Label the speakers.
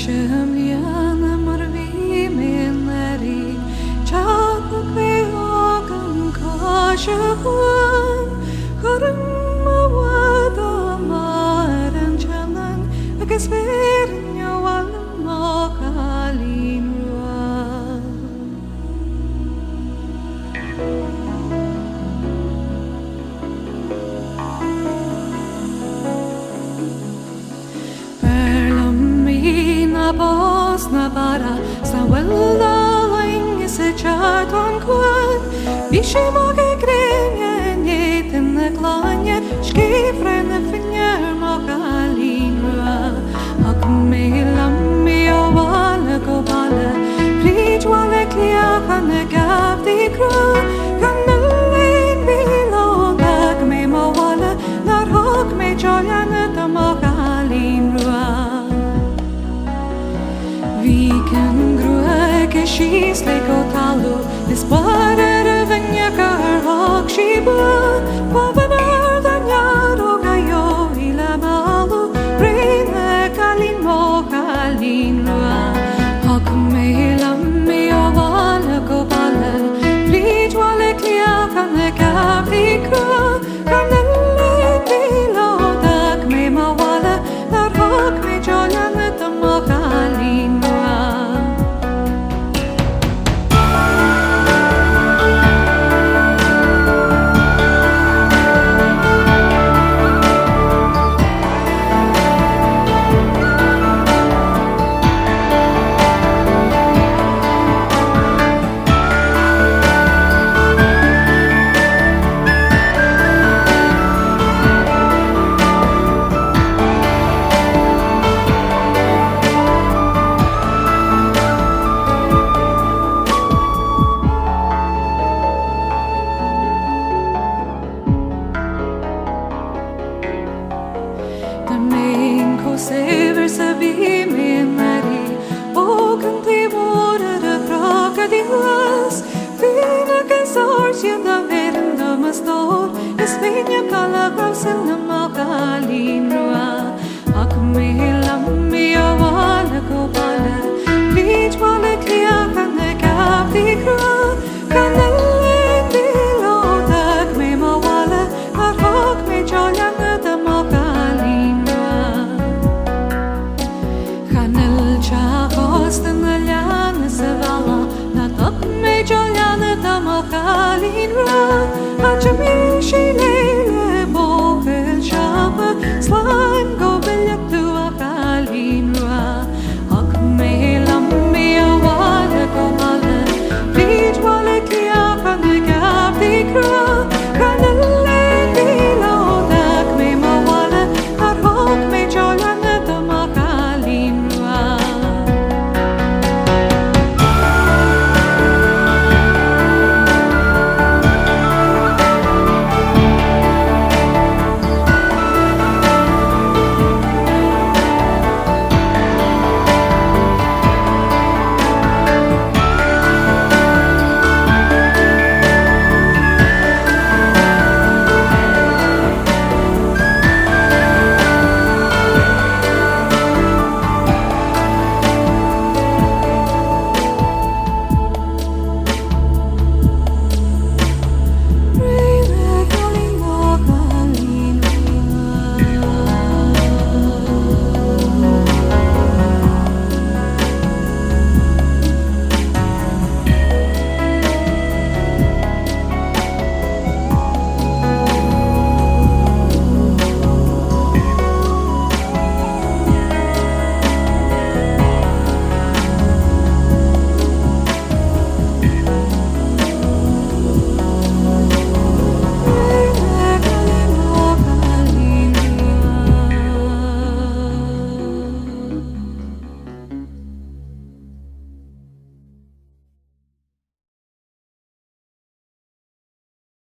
Speaker 1: Liana marvi menari chatak veogan kashawan karam mawada maran chanan agasvernya walam Cailín Bos na bara sa wella ling is a chat on kwan Bishe moge grenje njeten na klanje Skifre na finjer mo Cailín Ak me lammi o wale go wale Prij wale kliaka na gav di kru Kan na lein bilo dag me mo wale Nar hok me jolja na mo Cailín Vi kan grua ke skis lego talu This butter venya kar hok shiba Pavenar danyaro gayo ila malu Brine Cailín mo Cailín Hok me lammi o wala go bala Plij wale klia kan gav di kru Kan le bilo dak me ma wala Nar hok me jolja na mo Cailín Sever sa vi menari O canti vore de praga di las Fina que sorcia da veranda mastor Es vigna cala grausen na mo Cailín Ak me